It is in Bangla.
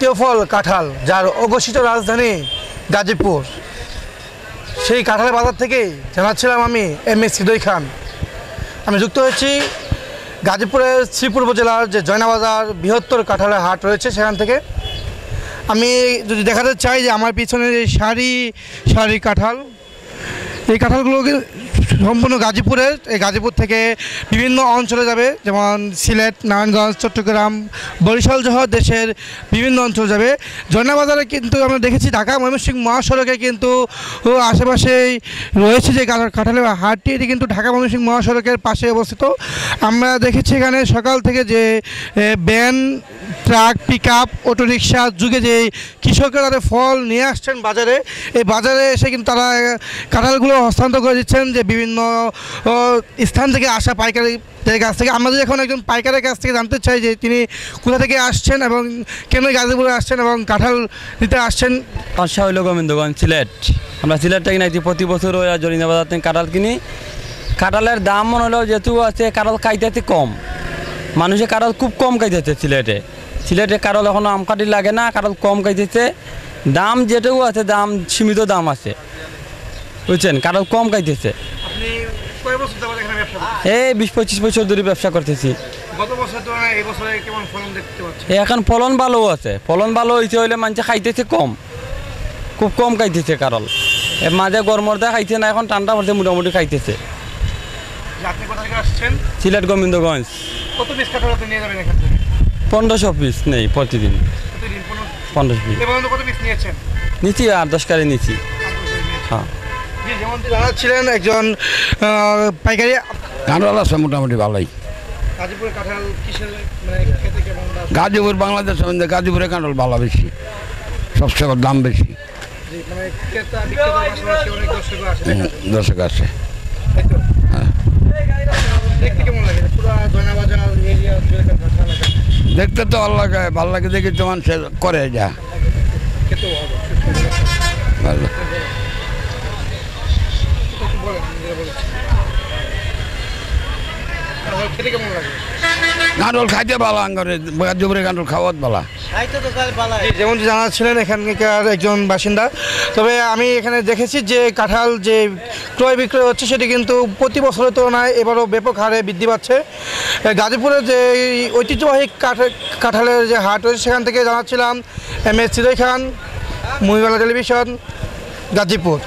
জাতীয় ফল কাঁঠাল, যার অঘোষিত রাজধানী গাজীপুর, সেই কাঁঠালের বাজার থেকে জানাচ্ছিলাম আমি MS হৃদয় খান। আমি যুক্ত হয়েছি গাজীপুরের শ্রীপুর উপজেলার যে জয়নাবাজার বৃহত্তর কাঁঠালের হাট রয়েছে সেখান থেকে। আমি যদি দেখাতে চাই যে আমার পিছনে যে সারি সারি কাঁঠাল, এই কাঁঠালগুলোকে সম্পূর্ণ গাজীপুরের, এই গাজীপুর থেকে বিভিন্ন অঞ্চলে যাবে, যেমন সিলেট, নারায়ণগঞ্জ, চট্টগ্রাম, বরিশাল সহ দেশের বিভিন্ন অঞ্চলে যাবে। জয়নাবাজারে কিন্তু আমরা দেখেছি ঢাকা ময়মনসিংহ মহাসড়কে কিন্তু আশেপাশেই রয়েছে যে কাঁঠালের হাটটি, এটি কিন্তু ঢাকা ময়মনসিংহ মহাসড়কের পাশে অবস্থিত। আমরা দেখেছি এখানে সকাল থেকে যে van, truck, pickup, autorickshaw যুগে যে কৃষকরা তাদের ফল নিয়ে আসছেন বাজারে, এই বাজারে এসে কিন্তু তারা কাঁঠালগুলো হস্তান্তর করে দিচ্ছেন যে বিভিন্ন স্থান থেকে আসা পাইকারিদের কাছ থেকে। আমরা যদি এখন একজন পাইকারের কাছ থেকে জানতে চাই যে তিনি কোথা থেকে আসছেন এবং কেন গাজীপুরে আসছেন এবং কাঁঠাল দিতে আসছেন। বাসা হইল গোবিন্দগঞ্জ, সিলেট। আমরা সিলেট থেকে নাইছি, প্রতি বছর ওই জরিনাবাজার থেকে কাঁঠাল কিনি। কাঁঠালের দাম মনে হলেও যেহেতু আছে, কাঁঠাল খাইতে কম, মানুষে কাঁঠাল খুব কম খাইতেছে সিলেটে কাঁঠাল এখনও আমকাঠি লাগে না, কাঁঠাল কম খাইতেছে। দাম যেটাও আছে, দাম সীমিত দাম আছে, বুঝছেন, কাঁঠাল কম খাইতেছে। এই 20-25 বছর ধরে ব্যবসা করতেছি। এখন ফলন ভালো আছে, ফলন ভালো হয়েছে হইলে মানুষ খাইতেছে কম, খুব কম খাইতেছে কাঁঠাল। মাঝে গরমের দা খাইছে না, এখন ঠান্ডা পড়ছে মোটামুটি খাইতেছে। সিলেট গোবিন্দগঞ্জ। 1500 পিস নেই প্রতিদিন, 1500 পিস নিচ্ছি, 8-10 কারি নিচ্ছি। হ্যাঁ, যেমন জানাচ্ছিলেন একজন পাইকারি, কাঁঠাল আছে মোটামুটি ভালোই। গাজীপুর বাংলাদেশের মধ্যে গাজীপুরে কাঁঠাল ভালো বেশি, সবচেয়ে দাম বেশি, দর্শক আছে। দেখতে তো ভালো লাগে, ভালো লাগে দেখি তো মানুষ করে যা ভালো। কাঁঠাল খাইতে ভালো, গাজীপুরে কাঁঠাল খাওয়াত ভালো। যেমন জানাচ্ছিলেন এখানকার একজন বাসিন্দা। তবে আমি এখানে দেখেছি যে কাঁঠাল যে ক্রয় বিক্রয় হচ্ছে সেটি কিন্তু প্রতি বছরের তুলনায় এবারও ব্যাপক হারে বৃদ্ধি পাচ্ছে। গাজীপুরের যে ঐতিহ্যবাহী কাঁঠালের যে হাট রয়েছে সেখান থেকে জানাচ্ছিলাম MS হৃদয় খান, মহিবালা টেলিভিশন, গাজীপুর।